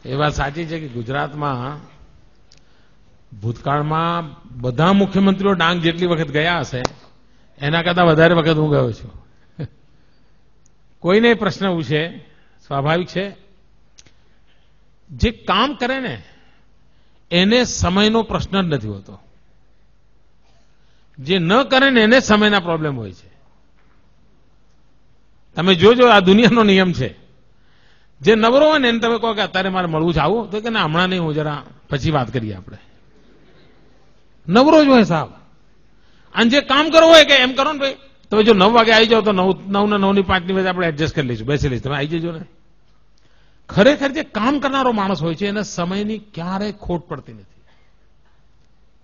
એ વાત સાચી છે કે ગુજરાતમાં ભૂતકાળમાં બધા મુખ્યમંત્રીઓ ડાંગ જેટલી વખત ગયા હશે એના કરતા વધારે વખત હું ગયો છું. કોઈને પ્રશ્ન પૂછે સ્વાભાવિક છે, જે કામ કરે ને એને સમયનો પ્રશ્ન જ નથી હોતો, જે ન કરે ને એને સમયના પ્રોબ્લેમ હોય છે. તમે જોજો આ દુનિયાનો નિયમ છે. જે નવરો હોય ને એને તમે કહો કે અત્યારે મારે મળવું છે આવું, તો કે ના હમણાં નહીં, હું જરા પછી વાત કરીએ આપણે. નવરો જ હોય સાહેબ. અને જે કામ કરવું હોય કે એમ કરો ને ભાઈ, તમે જો 9 વાગે આવી જાઓ તો 9 ને 9 ની 5 ની વચ્ચે આપણે એડજસ્ટ કરી લઈશું, બેસી લઈશું, તમે આવી જજો ને. ખરેખર જે કામ કરનારો માણસ હોય છે એને સમયની ક્યારેય ખોટ પડતી નથી.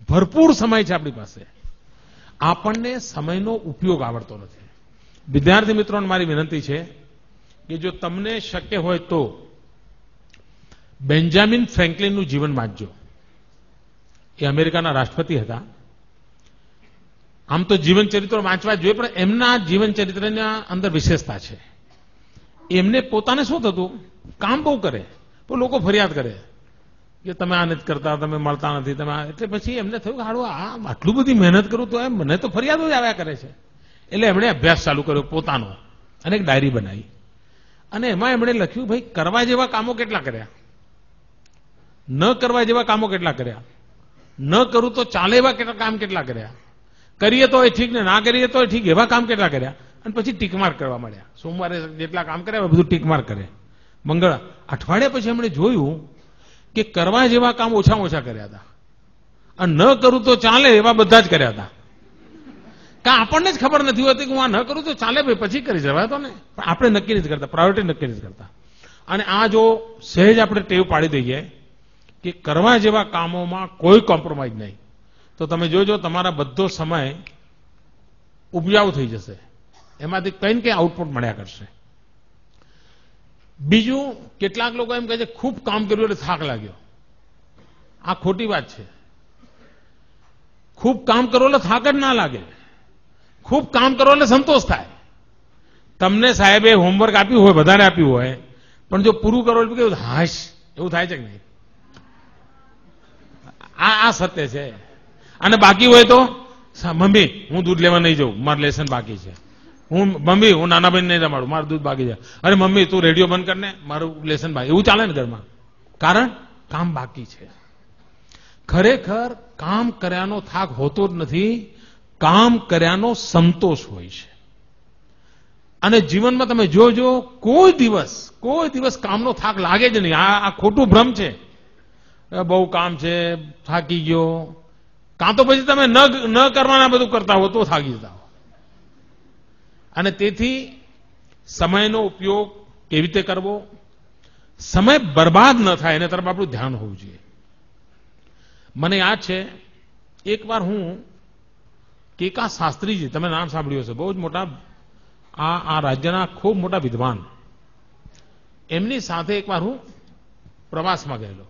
ભરપૂર સમય છે આપણી પાસે. આપણને સમયનો ઉપયોગ આવડતો નથી. વિદ્યાર્થી મિત્રોને મારી વિનંતી છે કે જો તમને શક્ય હોય તો બેન્જામિન ફ્રેન્કલિનનું જીવન વાંચજો. એ અમેરિકાના રાષ્ટ્રપતિ હતા. આમ તો જીવન ચરિત્રો વાંચવા જોઈએ, પણ એમના જીવન ચરિત્રના અંદર વિશેષતા છે. એમને પોતાને શું થતું, કામ બહુ કરે પણ લોકો ફરિયાદ કરે કે તમે આ નથી કરતા, તમે મળતા નથી, તમે એટલે પછી એમને થયું કે હાડું આટલું બધી મહેનત કરું તો એમ મને તો ફરિયાદો જ આવ્યા કરે છે. એટલે એમણે અભ્યાસ ચાલુ કર્યો પોતાનો અને એક ડાયરી બનાવી અને એમાં એમણે લખ્યું ભાઈ કરવા જેવા કામો કેટલા કર્યા, ન કરવા જેવા કામો કેટલા કર્યા, ન કરું તો ચાલે એવા કામ કેટલા કર્યા, કરીએ તો એ ઠીક ને ના કરીએ તો ઠીક એવા કામ કેટલા કર્યા. અને પછી ટીકમાર્ક કરવા મળ્યા. સોમવારે જેટલા કામ કર્યા બધું ટીકમાર્ક કરે. મંગળ અઠવાડિયા પછી એમણે જોયું કે કરવા જેવા કામ ઓછામાં ઓછા કર્યા હતા અને ન કરું તો ચાલે એવા બધા જ કર્યા હતા. કા આપણને જ ખબર નથી હોતી કે હું આ ન કરું તો ચાલે ભાઈ પછી કરી જવાય તો ને, પણ આપણે નક્કી નથી કરતા, પ્રાયોરિટી નક્કી નથી કરતા. અને આ જો સહેજ આપણે ટેવ પાડી દઈએ કે કરવા જેવા કામોમાં કોઈ કોમ્પ્રોમાઇઝ નહીં, તો તમે જોજો તમારા બધો સમય ઉપજાઉ થઈ જશે, એમાંથી કંઈ ને કંઈ આઉટપુટ મળ્યા કરશે. બીજું, કેટલાક લોકો એમ કહે છે ખૂબ કામ કર્યું એટલે થાક લાગ્યો. આ ખોટી વાત છે. ખૂબ કામ કરો એટલે થાક જ ના લાગે. ખૂબ કામ કરો એટલે સંતોષ થાય. તમને સાહેબે હોમવર્ક આપ્યું હોય, વધારે આપ્યું હોય, પણ જો પૂરું કરો એટલે કેવું હાશ એવું થાય છે કે નહીં? આ સત્ય છે. અને બાકી હોય તો મમ્મી હું દૂધ લેવા નહીં જાઉં, મારું લેસન બાકી છે. મમ્મી હું નાના બહેન નહીં રમાડું, મારું દૂધ બાકી છે. અરે મમ્મી તું રેડિયો બંધ કરને, મારું લેસન બાકી. એવું ચાલે ને ઘરમાં, કારણ કામ બાકી છે. ખરેખર કામ કર્યાનો થાક હોતો જ નથી, કામ કર્યાનો સંતોષ હોય છે. અને જીવનમાં તમે જોજો કોઈ દિવસ કામનો થાક લાગે જ નહીં. આ ખોટું ભ્રમ છે. બહુ કામ છે, થાકી ગયો. કાં તો પછી તમે ન કરવાના બધું કરતા હો તો થાકી જતા હો. અને તેથી સમયનો ઉપયોગ કેવી રીતે કરવો, સમય બરબાદ ન થાય એના તરફ આપણું ધ્યાન હોવું જોઈએ. મને યાદ છે એકવાર હું કેકા શાસ્ત્રીજી, તમે નામ સાંભળ્યું હશે, બહુ જ મોટા આ રાજ્યના ખૂબ મોટા વિદ્વાન, એમની સાથે એકવાર હું પ્રવાસમાં ગયેલો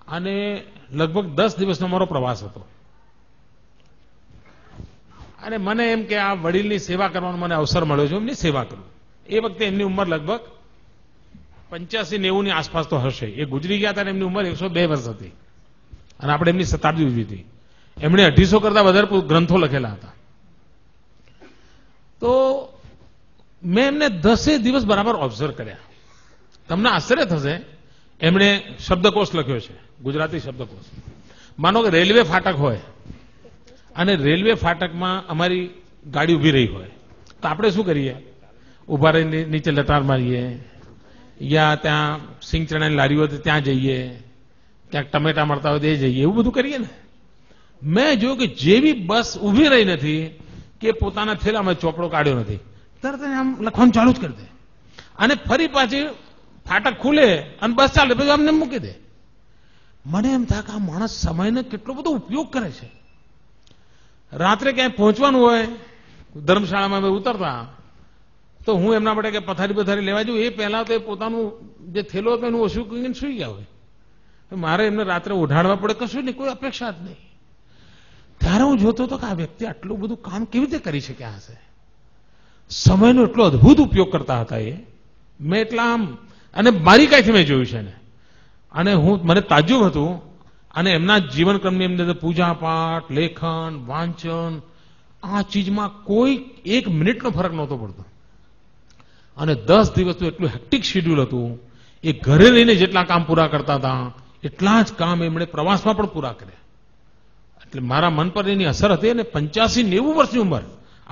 અને લગભગ 10 દિવસનો મારો પ્રવાસ હતો. અને મને એમ કે આ વડીલની સેવા કરવાનો મને અવસર મળ્યો છે, એમની સેવા કરું. એ વખતે એમની ઉંમર લગભગ 85-90 ની આસપાસ તો હશે. એ ગુજરી ગયા હતા, એમની ઉંમર 102 વર્ષ હતી અને આપણે એમની શતાબ્દી ઉજવી હતી. એમણે 250 કરતા વધારે ગ્રંથો લખેલા હતા. તો મેં એમને 10 દિવસ બરાબર ઓબ્ઝર્વ કર્યા. તમને આશ્ચર્ય થશે, એમણે શબ્દકોશ લખ્યો છે, ગુજરાતી શબ્દકોશ. માનો કે રેલવે ફાટક હોય અને રેલવે ફાટકમાં અમારી ગાડી ઉભી રહી હોય તો આપણે શું કરીએ? ઉભા રહીને નીચે લટાર મારીએ, યા ત્યાં સિંગ ચણાની લારી હોય તો ત્યાં જઈએ, ક્યાંક ટમેટા મળતા હોય તો એ જઈએ, એવું બધું કરીએ ને. મેં જોયું કે જેવી બસ ઉભી રહી નથી કે પોતાના થેલામાં ચોપડો કાઢ્યો નથી, તરત આમ લખવાનું ચાલુ જ કરી દે અને ફરી પાછી ફાટક ખુલે અને બસ ચાલે પછી અમને મૂકી દે. મને એમ થાય કે આ માણસ સમયનો કેટલો બધો ઉપયોગ કરે છે. રાત્રે ક્યાંય પહોંચવાનું હોય, ધર્મશાળામાં ઉતરતા, તો હું એમના માટે કે પથારી લેવા જઉં, એ પહેલા તો એ પોતાનું જે થેલો હતો એનું ઓછું કરીને સુઈ ગયા હોય. મારે એમને રાત્રે ઉઠાડવા પડે, કશું નહીં, કોઈ અપેક્ષા જ નહીં. ત્યારે હું જોતો હતો કે આ વ્યક્તિ આટલું બધું કામ કેવી રીતે કરી શક્યા હશે. સમયનો એટલો અદભુત ઉપયોગ કરતા હતા એ. મેં એટલા આમ, અને મારી કાંઈથી મેં જોયું છે ને અને મને તાજુબ હતું અને એમના જીવનક્રમની અંદર પૂજાપાઠ, લેખન, વાંચન આ ચીજમાં કોઈ 1 મિનિટનો ફરક નહોતો પડતો. અને 10 દિવસનું એટલું હેક્ટિક શેડ્યુલ હતું. એ ઘરે રહીને જેટલા કામ પૂરા કરતા હતા એટલા જ કામ એમણે પ્રવાસમાં પણ પૂરા કર્યા. એટલે મારા મન પર એની અસર હતી. અને 85-90 વર્ષની ઉંમર,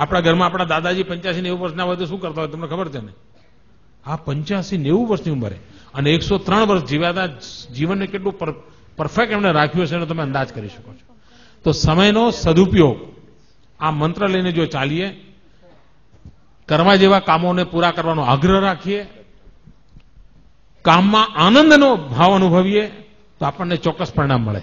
આપણા ઘરમાં આપણા દાદાજી 85-90 વર્ષના હોય તો શું કરતા હોય તમને ખબર છે ને? આ 85-90 વર્ષની ઉંમરે અને 103 વર્ષ જીવ્યા હતા. જીવનને કેટલું પરફેક્ટ એમણે રાખ્યું હશે એનો તમે અંદાજ કરી શકો છો. તો સમયનો સદુપયોગ આ મંત્ર લઈને જો ચાલીએ, કરવા જેવા કામોને પૂરા કરવાનો આગ્રહ રાખીએ, કામમાં આનંદનો ભાવ અનુભવીએ તો આપણને ચોક્કસ પરિણામ મળે.